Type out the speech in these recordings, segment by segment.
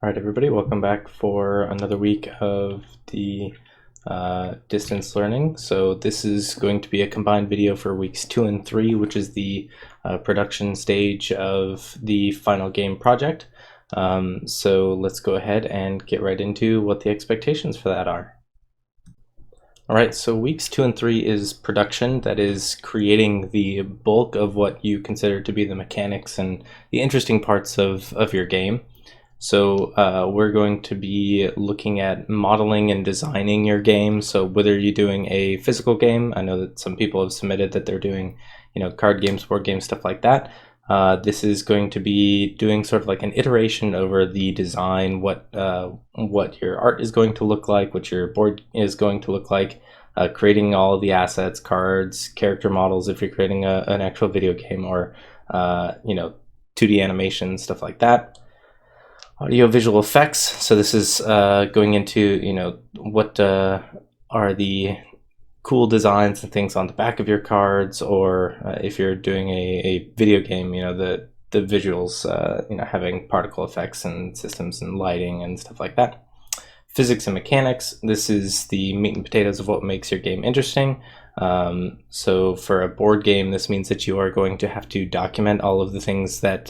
All right, everybody, welcome back for another week of the distance learning. So this is going to be a combined video for weeks 2 and 3, which is the production stage of the final game project. So let's go ahead and get right into what the expectations for that are. All right, so weeks 2 and 3 is production, that is creating the bulk of what you consider to be the mechanics and the interesting parts of your game. So we're going to be looking at modeling and designing your game. So whether you're doing a physical game, I know that some people have submitted that they're doing, card games, board games, stuff like that. This is going to be doing sort of like an iteration over the design, what your art is going to look like, what your board is going to look like, creating all the assets, cards, character models if you're creating an actual video game, or 2D animation, stuff like that. Audio visual effects. So this is going into what are the cool designs and things on the back of your cards, or if you're doing a video game, the visuals, having particle effects and systems and lighting and stuff like that. Physics and mechanics. This is the meat and potatoes of what makes your game interesting. So for a board game, this means that you are going to have to document all of the things that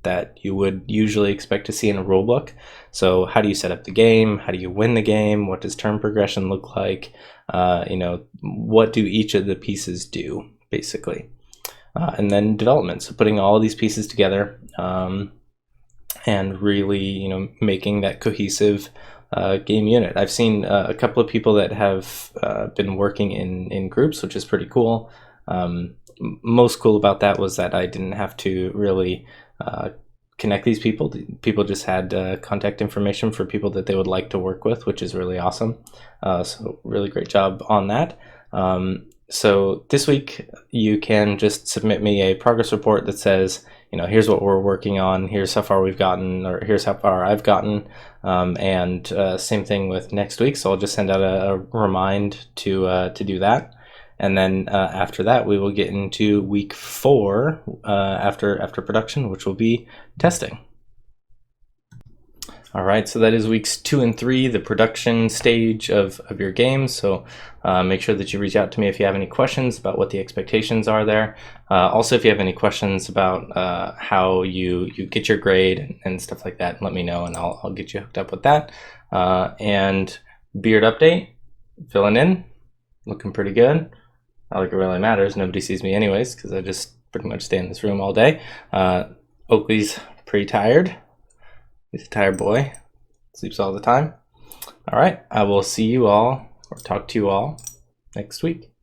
that you would usually expect to see in a rulebook. So how do you set up the game? How do you win the game? What does turn progression look like? What do each of the pieces do, basically? And then development. So putting all of these pieces together and really, making that cohesive game unit. I've seen a couple of people that have been working in groups, which is pretty cool. Most cool about that was that I didn't have to really connect these people. People just had contact information for people that they would like to work with, which is really awesome. So really great job on that. So this week you can just submit me a progress report that says, here's what we're working on, here's how far we've gotten, or here's how far I've gotten. And same thing with next week. So I'll just send out a remind to do that. And then after that, we will get into week 4 after production, which will be testing. All right, so that is weeks 2 and 3, the production stage of your game. So make sure that you reach out to me if you have any questions about what the expectations are there. Also, if you have any questions about how you get your grade and stuff like that, let me know and I'll get you hooked up with that. And beard update, filling in, looking pretty good. Not like it really matters. Nobody sees me anyways because I just pretty much stay in this room all day. Oakley's pretty tired. He's a tired boy, sleeps all the time. All right, I will see you all, or talk to you all, next week.